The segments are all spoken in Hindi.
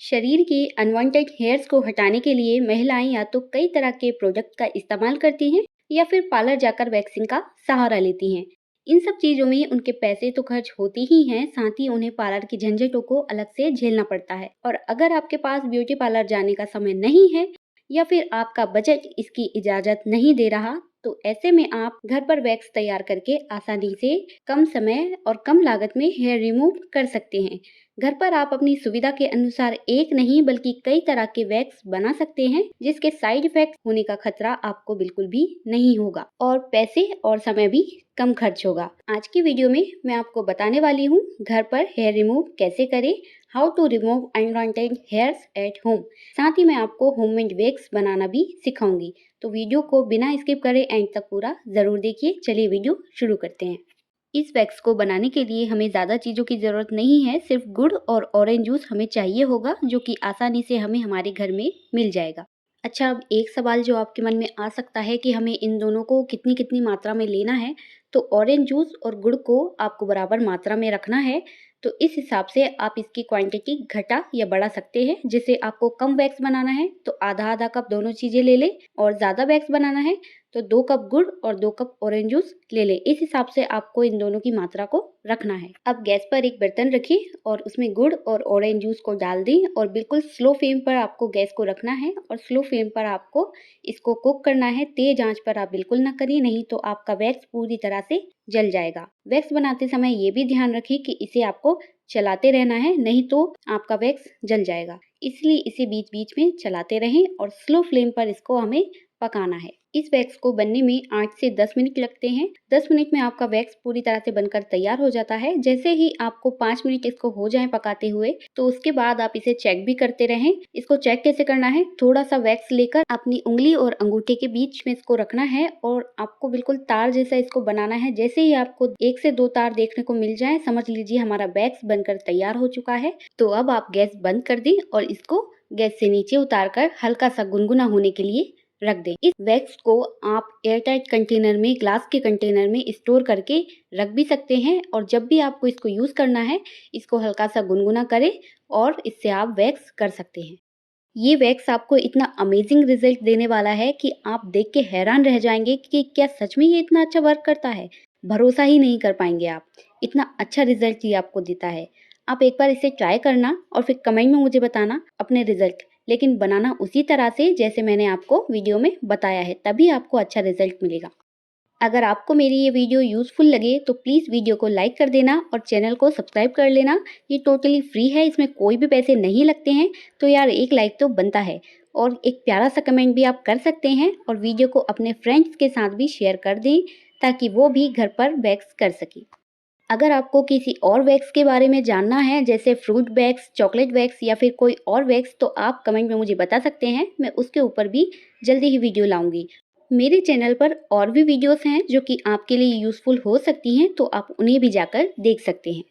शरीर के अनवांटेड हेयर्स को हटाने के लिए महिलाएं या तो कई तरह के प्रोडक्ट का इस्तेमाल करती हैं या फिर पार्लर जाकर वैक्सिंग का सहारा लेती हैं। इन सब चीज़ों में उनके पैसे तो खर्च होते ही हैं, साथ ही उन्हें पार्लर की झंझटों को अलग से झेलना पड़ता है। और अगर आपके पास ब्यूटी पार्लर जाने का समय नहीं है या फिर आपका बजट इसकी इजाज़त नहीं दे रहा, तो ऐसे में आप घर पर वैक्स तैयार करके आसानी से कम समय और कम लागत में हेयर रिमूव कर सकते हैं। घर पर आप अपनी सुविधा के अनुसार एक नहीं बल्कि कई तरह के वैक्स बना सकते हैं, जिसके साइड इफेक्ट होने का खतरा आपको बिल्कुल भी नहीं होगा और पैसे और समय भी कम खर्च होगा। आज की वीडियो में मैं आपको बताने वाली हूँ घर पर हेयर रिमूव कैसे करें, how to remove unwanted hairs at home. साथ ही मैं आपको होममेड वैक्स बनाना भी सिखाऊंगी। तो वीडियो को बिना स्किप करे एंड तक पूरा जरूर देखिए। चलिए वीडियो शुरू करते हैं। इस वैक्स को बनाने के लिए हमें ज़्यादा चीज़ों की ज़रूरत नहीं है, सिर्फ गुड़ और ऑरेंज जूस हमें चाहिए होगा, जो कि आसानी से हमें हमारे घर में मिल जाएगा। अच्छा, अब एक सवाल जो आपके मन में आ सकता है कि हमें इन दोनों को कितनी कितनी मात्रा में लेना है। तो ऑरेंज जूस और गुड़ को आपको बराबर मात्रा में रखना है। तो इस हिसाब से आप इसकी क्वांटिटी घटा या बढ़ा सकते हैं। जैसे आपको कम वैक्स बनाना है तो आधा आधा कप दोनों चीज़ें ले लें, और ज़्यादा वैक्स बनाना है तो 2 कप गुड़ और 2 कप ऑरेंज जूस ले लें। इस हिसाब से आपको इन दोनों की मात्रा को रखना है। अब गैस पर एक बर्तन रखिए और उसमें गुड़ और ऑरेंज जूस को डाल दें और बिल्कुल स्लो फ्लेम पर आपको गैस को रखना है और स्लो फ्लेम पर आपको इसको कुक करना है। तेज आंच पर आप बिल्कुल ना करिए, नहीं तो आपका वैक्स पूरी तरह से जल जाएगा। वैक्स बनाते समय ये भी ध्यान रखिए कि इसे आपको चलाते रहना है, नहीं तो आपका वैक्स जल जाएगा। इसलिए इसे बीच बीच में चलाते रहें और स्लो फ्लेम पर इसको हमें पकाना है। इस वैक्स को बनने में 8 से 10 मिनट लगते हैं। 10 मिनट में आपका वैक्स पूरी तरह से बनकर तैयार हो जाता है। जैसे ही आपको 5 मिनट इसको हो जाएं पकाते हुए, तो उसके बाद आप इसे चेक भी करते रहें। इसको चेक कैसे करना है, थोड़ा सा वैक्स लेकर अपनी उंगली और अंगूठे के बीच में इसको रखना है और आपको बिल्कुल तार जैसा इसको बनाना है। जैसे ही आपको 1 से 2 तार देखने को मिल जाए, समझ लीजिए हमारा वैक्स बनकर तैयार हो चुका है। तो अब आप गैस बंद कर दें और इसको गैस से नीचे उतार कर हल्का सा गुनगुना होने के लिए रख दें। इस वैक्स को आप एयरटाइट कंटेनर में, ग्लास के कंटेनर में स्टोर करके रख भी सकते हैं, और जब भी आपको इसको यूज़ करना है इसको हल्का सा गुनगुना करें और इससे आप वैक्स कर सकते हैं। ये वैक्स आपको इतना अमेजिंग रिजल्ट देने वाला है कि आप देख के हैरान रह जाएंगे कि क्या सच में ये इतना अच्छा वर्क करता है। भरोसा ही नहीं कर पाएंगे आप, इतना अच्छा रिजल्ट ये आपको देता है। आप एक बार इसे ट्राई करना और फिर कमेंट में मुझे बताना अपने रिजल्ट, लेकिन बनाना उसी तरह से जैसे मैंने आपको वीडियो में बताया है, तभी आपको अच्छा रिजल्ट मिलेगा। अगर आपको मेरी ये वीडियो यूज़फुल लगे तो प्लीज़ वीडियो को लाइक कर देना और चैनल को सब्सक्राइब कर लेना। ये टोटली फ्री है, इसमें कोई भी पैसे नहीं लगते हैं। तो यार एक लाइक तो बनता है, और एक प्यारा सा कमेंट भी आप कर सकते हैं, और वीडियो को अपने फ्रेंड्स के साथ भी शेयर कर दें ताकि वो भी घर पर वैक्स कर सकें। अगर आपको किसी और वैक्स के बारे में जानना है, जैसे फ्रूट वैक्स, चॉकलेट वैक्स या फिर कोई और वैक्स, तो आप कमेंट में मुझे बता सकते हैं। मैं उसके ऊपर भी जल्दी ही वीडियो लाऊंगी। मेरे चैनल पर और भी वीडियोस हैं जो कि आपके लिए यूज़फुल हो सकती हैं, तो आप उन्हें भी जाकर देख सकते हैं।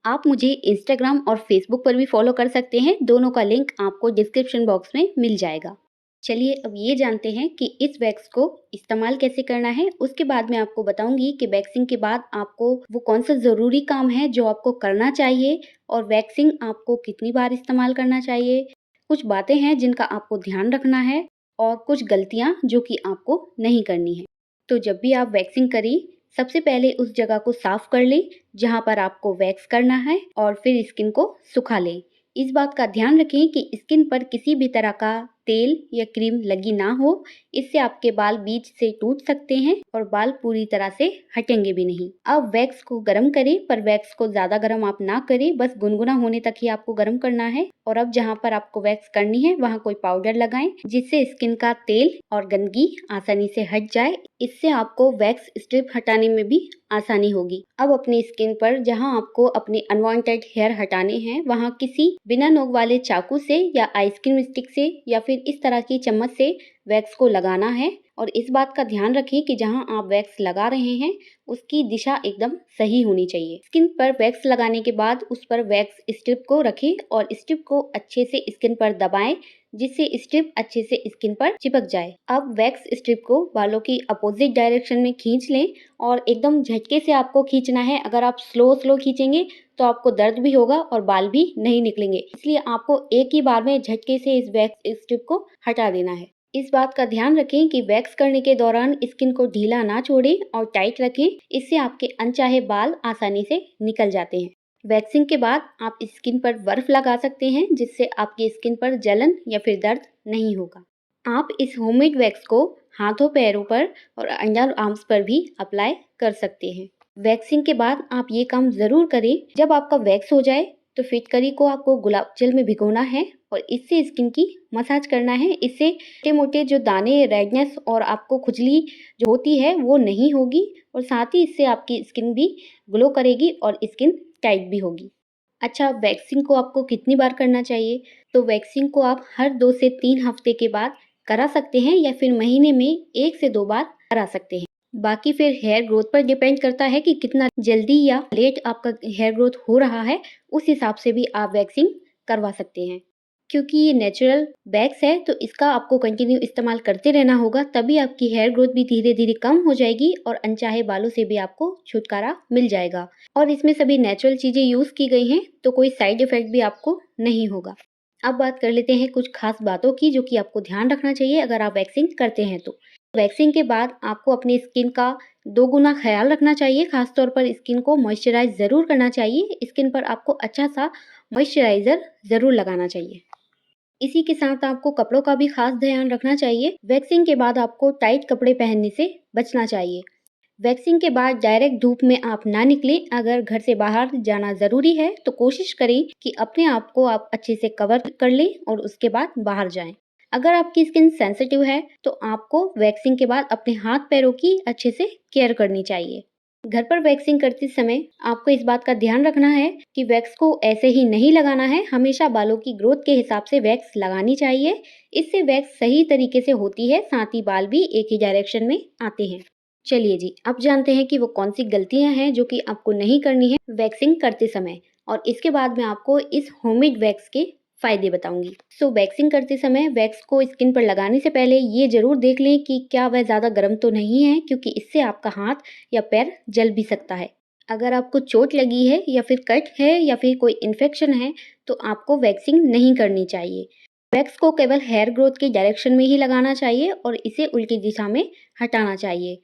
आप मुझे इंस्टाग्राम और फेसबुक पर भी फॉलो कर सकते हैं। दोनों का लिंक आपको डिस्क्रिप्शन बॉक्स में मिल जाएगा। चलिए अब ये जानते हैं कि इस वैक्स को इस्तेमाल कैसे करना है। उसके बाद मैं आपको बताऊंगी कि वैक्सिंग के बाद आपको वो कौन सा ज़रूरी काम है जो आपको करना चाहिए, और वैक्सिंग आपको कितनी बार इस्तेमाल करना चाहिए। कुछ बातें हैं जिनका आपको ध्यान रखना है, और कुछ गलतियाँ जो कि आपको नहीं करनी है। तो जब भी आप वैक्सिंग करें, सबसे पहले उस जगह को साफ कर लें जहाँ पर आपको वैक्स करना है, और फिर स्किन को सुखा लें। इस बात का ध्यान रखें कि स्किन पर किसी भी तरह का तेल या क्रीम लगी ना हो। इससे आपके बाल बीच से टूट सकते हैं और बाल पूरी तरह से हटेंगे भी नहीं। अब वैक्स को गर्म करें, पर वैक्स को ज़्यादा गर्म आप ना करें, बस गुनगुना होने तक ही आपको गर्म करना है। और अब जहाँ पर आपको वैक्स करनी है वहाँ कोई पाउडर लगाएं, जिससे स्किन का तेल और गंदगी आसानी से हट जाए। इससे आपको वैक्स स्ट्रिप हटाने में भी आसानी होगी। अब अपनी स्किन पर जहां आपको अपने अनवांटेड हेयर हटाने हैं, वहां किसी बिना नोक वाले चाकू से या आइसक्रीम स्टिक से या फिर इस तरह की चम्मच से वैक्स को लगाना है, और इस बात का ध्यान रखें कि जहां आप वैक्स लगा रहे हैं उसकी दिशा एकदम सही होनी चाहिए। स्किन पर वैक्स लगाने के बाद उस पर वैक्स स्ट्रिप को रखें और स्ट्रिप को अच्छे से स्किन पर दबाएं जिससे स्ट्रिप अच्छे से स्किन पर चिपक जाए। अब वैक्स स्ट्रिप को बालों की अपोजिट डायरेक्शन में खींच लें और एकदम झटके से आपको खींचना है। अगर आप स्लो खींचेंगे तो आपको दर्द भी होगा और बाल भी नहीं निकलेंगे, इसलिए आपको एक ही बार में झटके से इस वैक्स स्ट्रिप को हटा देना है। इस बात का ध्यान रखें कि वैक्स करने के दौरान स्किन को ढीला ना छोड़ें और टाइट रखें, इससे आपके अनचाहे बाल आसानी से निकल जाते हैं। वैक्सिंग के बाद आप स्किन पर बर्फ लगा सकते हैं जिससे आपकी स्किन पर जलन या फिर दर्द नहीं होगा। आप इस होममेड वैक्स को हाथों, पैरों पर और अंडर आर्म्स पर भी अप्लाई कर सकते हैं। वैक्सिंग के बाद आप ये काम ज़रूर करें। जब आपका वैक्स हो जाए तो फिटकरी को आपको गुलाब जल में भिगोना है और इससे स्किन की मसाज करना है। इससे छोटे मोटे जो दाने, रेडनेस और आपको खुजली जो होती है वो नहीं होगी और साथ ही इससे आपकी स्किन भी ग्लो करेगी और स्किन टाइट भी होगी। अच्छा, वैक्सिंग को आपको कितनी बार करना चाहिए? तो वैक्सिंग को आप हर 2 से 3 हफ्ते के बाद करा सकते हैं या फिर महीने में 1 से 2 बार करा सकते हैं। बाकी फिर हेयर ग्रोथ पर डिपेंड करता है कि कितना जल्दी या लेट आपका हेयर ग्रोथ हो रहा है, उस हिसाब से भी आप वैक्सिंग करवा सकते हैं। क्योंकि ये नेचुरल वैक्स है तो इसका आपको कंटिन्यू इस्तेमाल करते रहना होगा, तभी आपकी हेयर ग्रोथ भी धीरे धीरे कम हो जाएगी और अनचाहे बालों से भी आपको छुटकारा मिल जाएगा। और इसमें सभी नेचुरल चीज़ें यूज़ की गई हैं तो कोई साइड इफेक्ट भी आपको नहीं होगा। अब बात कर लेते हैं कुछ खास बातों की जो कि आपको ध्यान रखना चाहिए अगर आप वैक्सिंग करते हैं तो। वैक्सिंग के बाद आपको अपनी स्किन का 2 गुना ख्याल रखना चाहिए। खास तौर पर स्किन को मॉइस्चराइज ज़रूर करना चाहिए। स्किन पर आपको अच्छा सा मॉइस्चराइज़र ज़रूर लगाना चाहिए। इसी के साथ आपको कपड़ों का भी खास ध्यान रखना चाहिए। वैक्सिंग के बाद आपको टाइट कपड़े पहनने से बचना चाहिए। वैक्सिंग के बाद डायरेक्ट धूप में आप ना निकलें। अगर घर से बाहर जाना ज़रूरी है तो कोशिश करें कि अपने आप को आप अच्छे से कवर कर लें और उसके बाद बाहर जाएं। अगर आपकी स्किन सेंसिटिव है तो आपको वैक्सिंग के बाद अपने हाथ पैरों की अच्छे से केयर करनी चाहिए। घर पर वैक्सिंग करते समय आपको इस बात का ध्यान रखना है कि वैक्स को ऐसे ही नहीं लगाना है। हमेशा बालों की ग्रोथ के हिसाब से वैक्स लगानी चाहिए। इससे वैक्स सही तरीके से होती है, साथ ही बाल भी एक ही डायरेक्शन में आते हैं। चलिए जी, अब जानते हैं कि वो कौन सी गलतियां हैं जो कि आपको नहीं करनी है वैक्सिंग करते समय, और इसके बाद मैं आपको इस होममेड वैक्स के फायदे बताऊंगी। वैक्सिंग करते समय वैक्स को स्किन पर लगाने से पहले ये जरूर देख लें कि क्या वह ज़्यादा गर्म तो नहीं है, क्योंकि इससे आपका हाथ या पैर जल भी सकता है। अगर आपको चोट लगी है या फिर कट है या फिर कोई इन्फेक्शन है तो आपको वैक्सिंग नहीं करनी चाहिए। वैक्स को केवल हेयर ग्रोथ की डायरेक्शन में ही लगाना चाहिए और इसे उल्टी दिशा में हटाना चाहिए।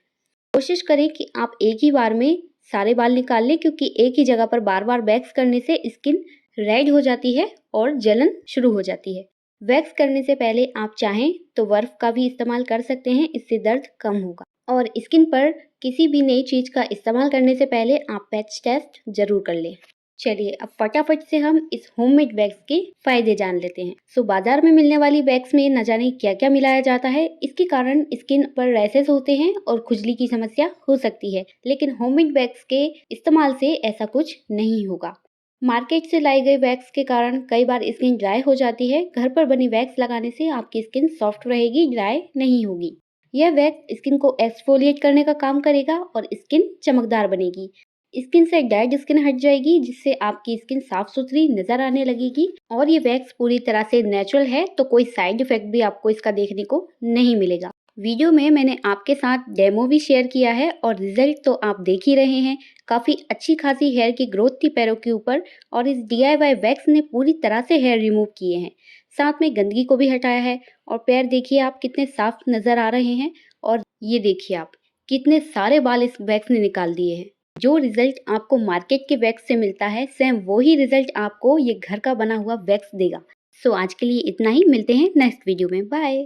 कोशिश करें कि आप एक ही बार में सारे बाल निकाल लें, क्योंकि एक ही जगह पर बार बार वैक्स करने से स्किन रेड हो जाती है और जलन शुरू हो जाती है। वैक्स करने से पहले आप चाहें तो बर्फ का भी इस्तेमाल कर सकते हैं, इससे दर्द कम होगा। और स्किन पर किसी भी नई चीज़ का इस्तेमाल करने से पहले आप पैच टेस्ट जरूर कर लें। चलिए अब फटाफट से हम इस होममेड वैक्स के फायदे जान लेते हैं। बाजार में मिलने वाली वैक्स में न जाने क्या क्या मिलाया जाता है। इसके कारण स्किन पर रैशेस होते हैं और खुजली की समस्या हो सकती है, लेकिन होममेड वैक्स के इस्तेमाल से ऐसा कुछ नहीं होगा। मार्केट से लाई गई वैक्स के कारण कई बार स्किन ड्राई हो जाती है। घर पर बनी वैक्स लगाने से आपकी स्किन सॉफ्ट रहेगी, ड्राई नहीं होगी। यह वैक्स स्किन को एक्सफोलिएट करने का काम करेगा और स्किन चमकदार बनेगी। स्किन से डेड स्किन हट जाएगी, जिससे आपकी स्किन साफ सुथरी नजर आने लगेगी। और ये वैक्स पूरी तरह से नेचुरल है तो कोई साइड इफेक्ट भी आपको इसका देखने को नहीं मिलेगा। वीडियो में मैंने आपके साथ डेमो भी शेयर किया है और रिजल्ट तो आप देख ही रहे हैं। काफी अच्छी खासी हेयर की ग्रोथ थी पैरों के ऊपर और इस DIY वैक्स ने पूरी तरह से हेयर रिमूव किए हैं, साथ में गंदगी को भी हटाया है। और पैर देखिए आप कितने साफ नजर आ रहे हैं, और ये देखिए आप कितने सारे बाल इस वैक्स ने निकाल दिए हैं। जो रिजल्ट आपको मार्केट के वैक्स से मिलता है, सेम वही रिजल्ट आपको ये घर का बना हुआ वैक्स देगा। आज के लिए इतना ही। मिलते हैं नेक्स्ट वीडियो में। बाय।